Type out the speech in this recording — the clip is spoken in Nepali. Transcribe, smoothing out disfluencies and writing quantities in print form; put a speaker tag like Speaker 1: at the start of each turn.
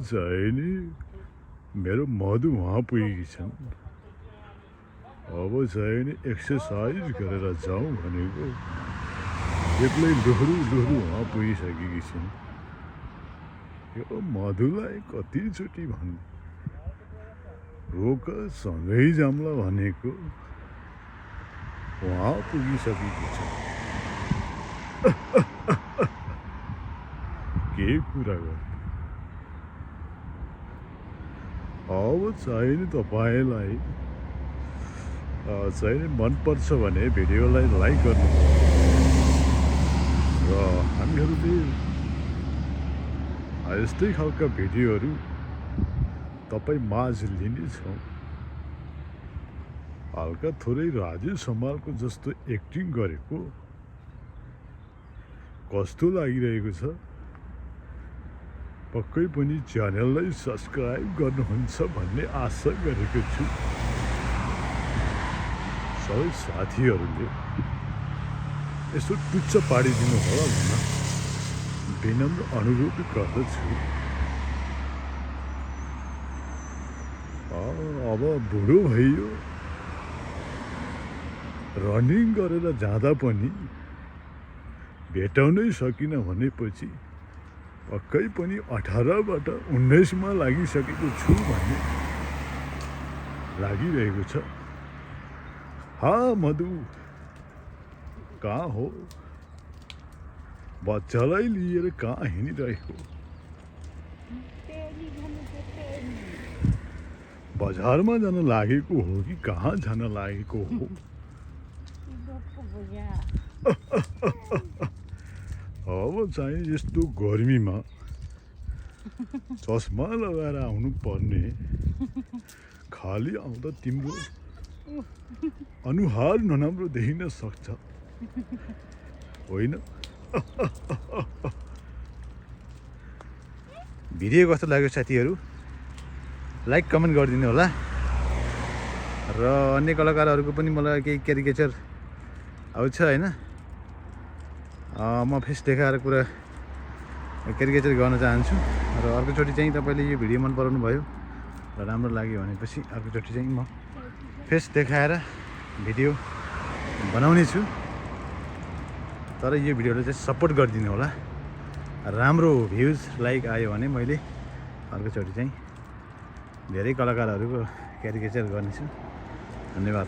Speaker 1: चाहिँ नि मेरो मधु वहाँ पुगेकी छन्। अब चाहिँ नि एक्सर्साइज गरेर जाउँ भनेको एक्लै लुहरू वहाँ पुगिसकेकी छिन्। यो मधुलाई कतिचोटि भन्नु रोक सँगै जाम्ला भनेको वहाँ पुगिसकेकी छ। के कुरा गर्नु। अब चाहिँ नि तपाईँलाई चाहिँ नि मनपर्छ भने भिडियोलाई लाइक गर्नु र हामीहरूले यस्तै खालका भिडियोहरू तपाईँ माझ लिनेछौँ। हल्का थोरै राजेश हमालको जस्तो एक्टिङ गरेको कस्तो लागिरहेको छ? पक्कै पनि च्यानललाई सब्सक्राइब गर्नुहुन्छ भन्ने आशा गरेको छु। सबै साथीहरूले यसो टुच्च पाडिदिनु होला भन्न विनम्र अनुरोध गर्दछु। अब बुढो भइयो, रनिङ गरेर जाँदा पनि भेटाउनै सकिन भनेपछि पक्कै पनि 18बाट 19मा लागिसकेको छु भन्ने लागिरहेको छ। मधु कहाँ हो? बच्चालाई लिएर कहाँ हिँडिरहेको? बजारमा जान लागेको हो कि कहाँ जान लागेको हो? अब चाहिँ यस्तो गर्मीमा चस्मा लगाएर आउनु पर्ने, खाली आउँदा तिम्रो अनुहार नराम्रो देखिन सक्छ होइन?
Speaker 2: भिडियो कस्तो लाग्यो साथीहरू लाइक कमेन्ट गरिदिनु होला र अन्य कलाकारहरूको पनि मलाई केही क्यारिकेचर आउँछ होइन। म फेस देखाएर कुरा क्यारिकेचर गर्न चाहन्छु र अर्कोचोटि चाहिँ तपाईँले यो भिडियो मन पराउनु भयो र राम्रो लाग्यो भनेपछि अर्कोचोटि चाहिँ म फेस देखाएर भिडियो बनाउने छु। तर यो भिडियोलाई चाहिँ सपोर्ट गरिदिनु होला। राम्रो भ्युज लाइक आयो भने मैले अर्कोचोटि चाहिँ धेरै कलाकारहरूको क्यारिकेचर गर्नेछु। धन्यवाद।